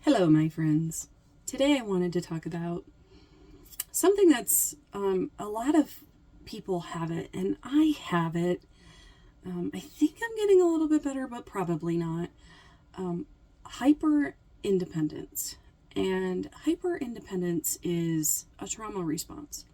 Hello, my friends. Today I wanted to talk about something that's a lot of people have it, and I have it. I think I'm getting a little bit better, but probably not. Hyper independence. And hyper independence is a trauma response,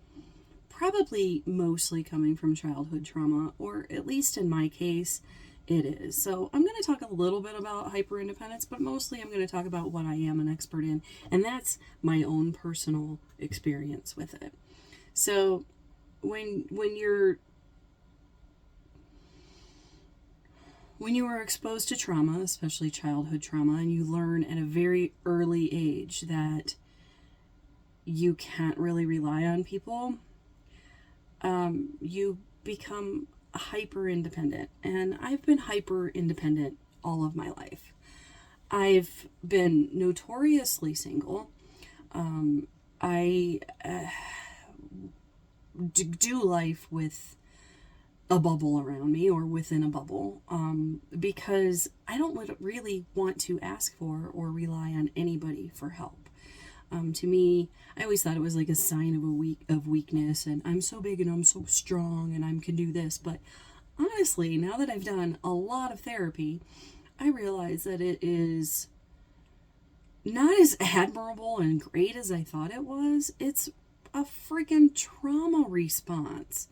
probably mostly coming from childhood trauma, or at least in my case, it is. So I'm going to talk a little bit about hyper independence, but mostly I'm going to talk about what I am an expert in, and that's my own personal experience with it. So when you are exposed to trauma, especially childhood trauma, and you learn at a very early age that you can't really rely on people, you become hyper independent. And I've been hyper independent all of my life. I've been notoriously single. I do life with a bubble around me or within a bubble because I don't really want to ask for or rely on anybody for help. To me, I always thought it was like a sign of weakness, and I'm so big and I'm so strong and I can do this. But honestly, now that I've done a lot of therapy, I realize that it is not as admirable and great as I thought it was. It's a freaking trauma response.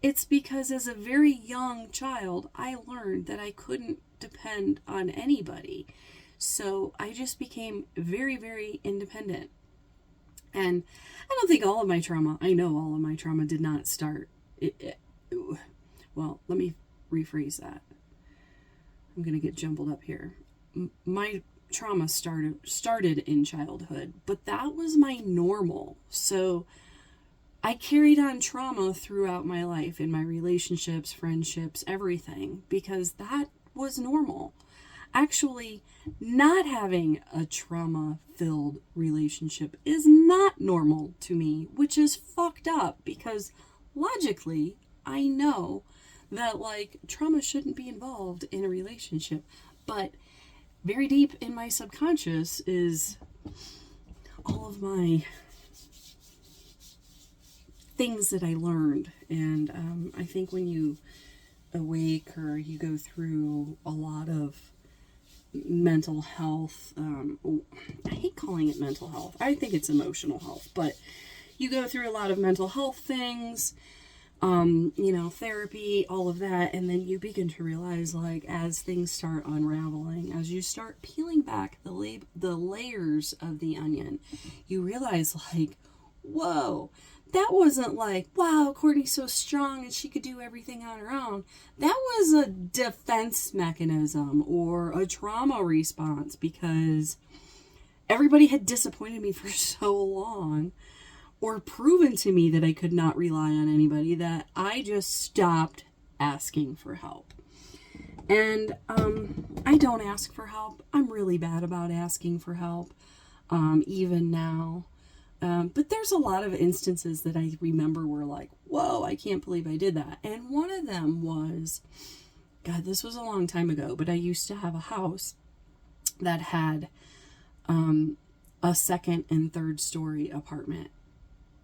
It's because as a very young child, I learned that I couldn't depend on anybody. So I just became very, very independent. And I don't think all of my trauma, I know all of my trauma did not start. Well, let me rephrase that. I'm going to get jumbled up here. My trauma started in childhood, but that was my normal. So I carried on trauma throughout my life, in my relationships, friendships, everything, because that was normal. Actually, not having a trauma-filled relationship is not normal to me, which is fucked up because logically, I know that trauma shouldn't be involved in a relationship, but very deep in my subconscious is all of my things that I learned. And I think when you awake or you go through a lot of mental health, I hate calling it mental health, I think it's emotional health, but you go through a lot of mental health things, therapy, all of that, and then you begin to realize, as things start unraveling, as you start peeling back the layers of the onion, you realize, whoa, that wasn't wow, Courtney's so strong and she could do everything on her own. That was a defense mechanism or a trauma response because everybody had disappointed me for so long or proven to me that I could not rely on anybody that I just stopped asking for help. And I don't ask for help. I'm really bad about asking for help, even now. But there's a lot of instances that I remember were whoa, I can't believe I did that. And one of them was, God, this was a long time ago, but I used to have a house that had a second and third story apartment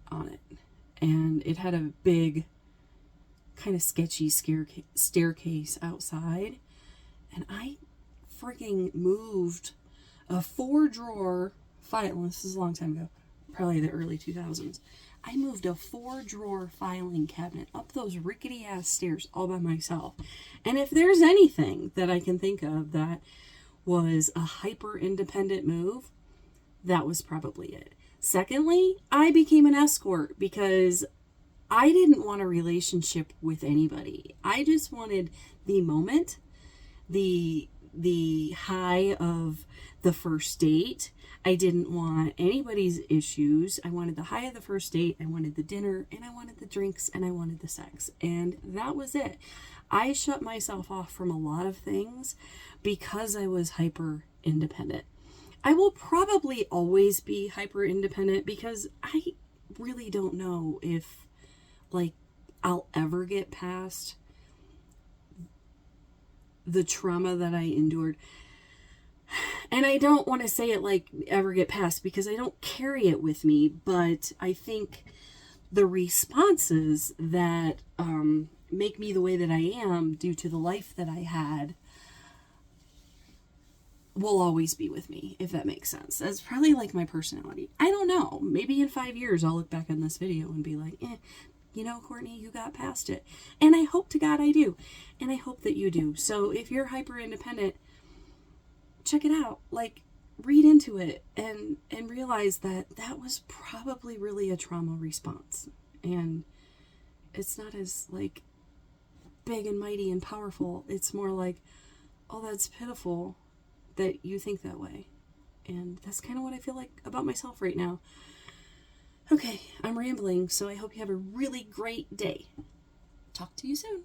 on it. And it had a big, kind of sketchy staircase outside. And I freaking moved a 4-drawer file. This is a long time ago. Probably the early 2000s. I moved a 4-drawer filing cabinet up those rickety ass stairs all by myself. And if there's anything that I can think of that was a hyper independent move, that was probably it. Secondly, I became an escort because I didn't want a relationship with anybody. I just wanted the moment, the high of the first date. I didn't want anybody's issues. I wanted the high of the first date. I wanted the dinner, and I wanted the drinks, and I wanted the sex. And that was it. I shut myself off from a lot of things because I was hyper independent. I will probably always be hyper independent because I really don't know if I'll ever get past the trauma that I endured. And I don't want to say it like ever get past, because I don't carry it with me, but I think the responses that make me the way that I am due to the life that I had will always be with me, if that makes sense. That's probably like my personality. I don't know. Maybe in 5 years I'll look back on this video and be like, you know, Courtney, you got past it. And I hope to God I do. And I hope that you do. So if you're hyper independent, check it out. Like, read into it and realize that that was probably really a trauma response. And it's not as like big and mighty and powerful. It's more like, oh, that's pitiful that you think that way. And that's kind of what I feel like about myself right now. Okay, I'm rambling, so I hope you have a really great day. Talk to you soon.